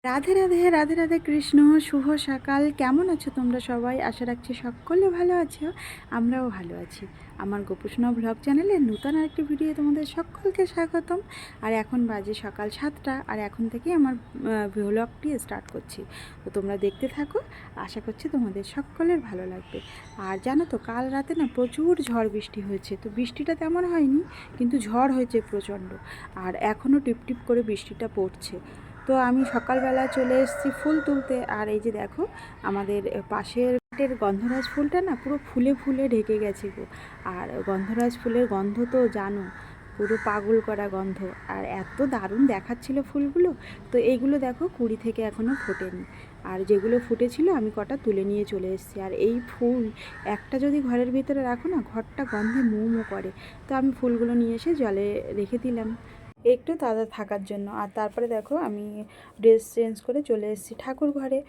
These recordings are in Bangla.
রাধে রাধে রাধে রাধে কৃষ্ণ। শুভ সকাল। কেমন আছো তোমরা সবাই? আশা রাখছি সকলে ভালো আছো। আমরাও ভালো আছি। আমার গোপুসোনা ব্লগ চ্যানেলে নতুন আরেকটি ভিডিও তোমাদের সকলকে স্বাগতম। আর এখন বাজে সকাল 7টা, আর এখন থেকে আমার ব্লগটি স্টার্ট করছি। তো তোমরা দেখতে থাকো, আশা করছি তোমাদের সকলের ভালো লাগবে। আর জানো তো, কাল রাতে না প্রচুর ঝড় বৃষ্টি হয়েছে। তো বৃষ্টিটা তেমন হয়নি, কিন্তু ঝড় হয়েছে প্রচণ্ড। আর এখনও টিপটিপ করে বৃষ্টিটা পড়ছে। তো আমি সকালবেলা চলে এসেছি ফুল তুলতে। আর এই যে দেখো, আমাদের পাশের গন্ধরাজ ফুলটা না পুরো ফুলে ফুলে ঢেকে গেছে গো। আর গন্ধরাজ ফুলের গন্ধ তো জানো, পুরো পাগল করা গন্ধ। আর এত দারুণ দেখাচ্ছিল ফুলগুলো। তো এইগুলো দেখো কুড়ি থেকে এখনও ফোটেনি। আর যেগুলো ফুটেছিল আমি কটা তুলে নিয়ে চলে এসেছি। আর এই ফুল একটা যদি ঘরের ভিতরে রাখো না, ঘরটা গন্ধে মো মো করে। তো আমি ফুলগুলো নিয়ে এসে জলে রেখে দিলাম একটু তাজা থাকার জন্য। আর তারপরে দেখো, আমি ড্রেস চেঞ্জ করে চলে এসেছি ঠাকুর ঘরে।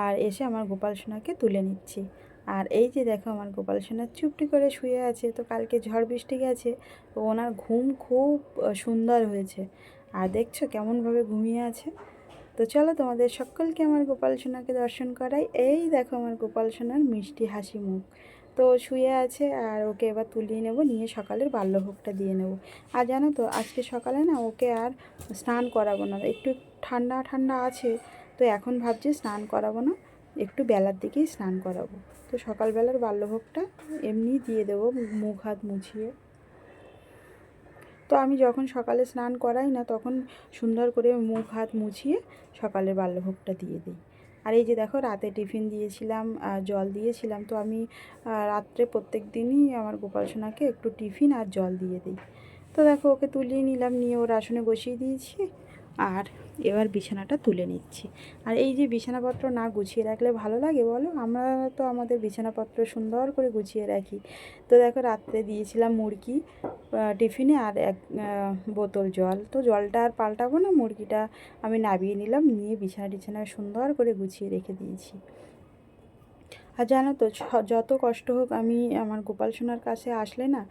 আর এসে আমার গোপাল সোনাকে তুলে নিচ্ছি। আর এই যে দেখো, আমার গোপাল সোনা চুপটি করে শুয়ে আছে। তো কালকে ঝড় বৃষ্টি গেছে, তো ওনার ঘুম খুব সুন্দর হয়েছে। আর দেখছো কেমনভাবে ঘুমিয়ে আছে। তো চলো তোমাদের সকলকে আমার গোপাল সোনাকে দর্শন করাই। এই দেখো আমার গোপাল সোনার মিষ্টি হাসি মুখ। তো শুয়ে আছে, আর ওকে এবার তুলিয়ে নেব, নিয়ে সকালের বাল্যভোগটা দিয়ে নেব। আর জানো তো, আজকে সকালে না ওকে আর স্নান করাবো না, একটু ঠান্ডা ঠান্ডা আছে। তো এখন ভাবছি স্নান করাবো না, একটু বেলার দিকেই স্নান করাবো। তো সকালবেলার বাল্যভোগটা এমনি দিয়ে দেবো, মুখ হাত মুছিয়ে। তো আমি যখন সকালে স্নান করাই না, তখন সুন্দর করে মুখ হাত মুছিয়ে সকালের বাল্যভোগটা দিয়ে দিই। আর এই যে দেখো, রাতে টিফিন দিয়েছিলাম, জল দিয়েছিলাম। তো আমি রাত্রে প্রত্যেক দিনই আমার গোপাল সোনাকে একটু টিফিন আর জল দিয়ে দিই। তো দেখো, ওকে তুলিয়ে নিলাম, নিয়ে ওর আসনে বসিয়ে দিয়েছি। আর এবার বিছানাটা তুলে নিচ্ছি। আর এই যে বিছানাপত্র না গুছিয়ে রাখলে ভালো লাগে বলো? আমরা তো আমাদের বিছানাপত্র সুন্দর করে গুছিয়ে রাখি। তো দেখো, রাত্রে দিয়েছিলাম মুরগি টিফিনে, আর এক বোতল জল। তো জলটা আর পাল্টাবো না, মুরগিটা আমি নামিয়ে নিলাম, নিয়ে বিছানা সুন্দর করে গুছিয়ে রেখে দিয়েছি। আর জানো তো, যত কষ্ট হোক, আমি আমার গোপাল সোনার কাছে আসলে না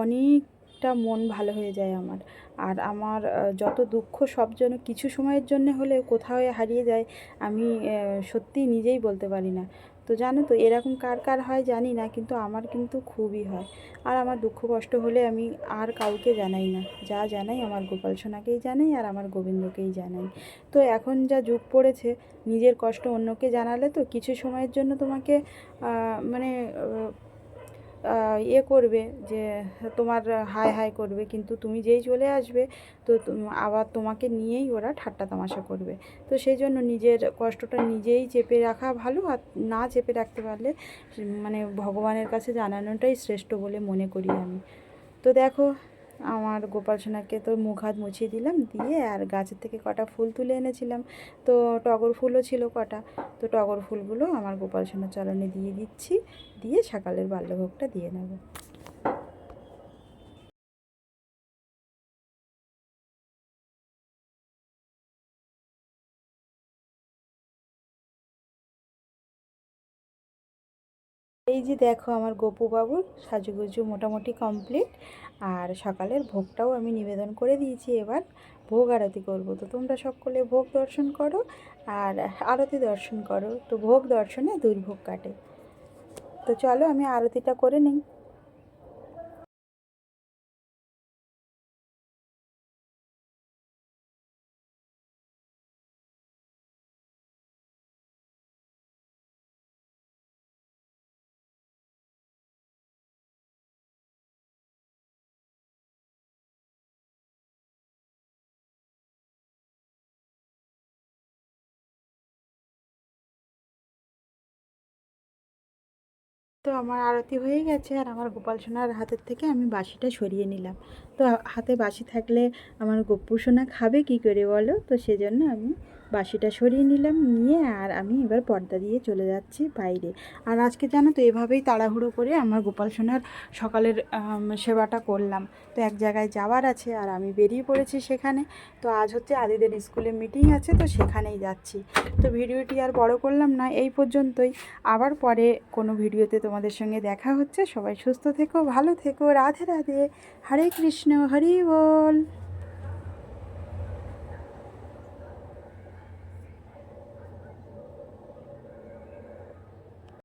অনেকটা মন ভালো হয়ে যায় আমার। আর আমার যত দুঃখ সব যেন কিছু সময়ের জন্য হলে কোথাও হারিয়ে যায়। আমি সত্যিই নিজেই বলতে পারি না। তো জানো তো, এরকম কার কার হয় জানি না, কিন্তু আমার কিন্তু খুবই হয়। আর আমার দুঃখ কষ্ট হলে আমি আর কাউকে জানাই না, যা জানাই আমার গোপাল সোনাকেই জানাই, আর আমার গোবিন্দকেই জানাই। তো এখন যা যুগ পড়েছে, নিজের কষ্ট অন্যকে জানালে তো কিছু সময়ের জন্য তোমাকে মানে ইয়ে করবে, যে তোমার হাই হাই করবে, কিন্তু তুমি যেই চলে আসবে, তো আবার তোমাকে নিয়েই ওরা ঠাট্টা তামাশা করবে। তো সেই জন্য নিজের কষ্টটা নিজেই চেপে রাখা ভালো। আর না চেপে রাখতে পারলে মানে ভগবানের কাছে জানানোটাই শ্রেষ্ঠ বলে মনে করি আমি। তো দেখো, আমার গোপাল সোনাকে তো মুখ হাত মুছিয়ে দিলাম, দিয়ে আর গাছের থেকে কটা ফুল তুলে এনেছিলাম। তো টগর ফুলও ছিল কটা। তো টগর ফুলগুলো আমার গোপাল সোনার চরণে দিয়ে দিচ্ছি, দিয়ে সকালের বাল্যভোগটা দিয়ে নেব। এই যে দেখো, আমার গপু বাবুর সাজুগুজু মোটামুটি কমপ্লিট। আর সকালের ভোগটাও আমি নিবেদন করে দিয়েছি। এবার ভোগ আরতি করব। তো তোমরা সকলে ভোগ দর্শন করো আর আরতি দর্শন করো। তো ভোগ দর্শনে দুর্ভোগ কাটে। তো চলো, আমি আরতিটা করে নিই। তো আমার আরতি হয়ে গেছে, আর আমার গোপাল সোনার হাতের থেকে আমি বাঁশিটা সরিয়ে নিলাম। তো হাতে বাঁশি থাকলে আমার গোপু সোনা খাবে কী করে বলো? তো সেজন্য আমি বাঁশিটা সরিয়ে নিলাম, নিয়ে আর আমি এবার পর্দা দিয়ে চলে যাচ্ছি বাইরে। আর আজকে জানো তো, এভাবেই তাড়াহুড়ো করে আমার গোপাল সোনার সকালের সেবাটা করলাম। তো এক জায়গায় যাওয়ার আছে, আর আমি বেরিয়ে পড়েছি সেখানে। তো আজ হচ্ছে আদিদের স্কুলে মিটিং আছে, তো সেখানেই যাচ্ছি। তো ভিডিওটি আর বড় করলাম না, এই পর্যন্তই। আবার পরে কোনো ভিডিওতে তোমাদের সঙ্গে দেখা হচ্ছে। সবাই সুস্থ থেকো, ভালো থেকো। রাধে রাধে। হরে কৃষ্ণ, হরি বল।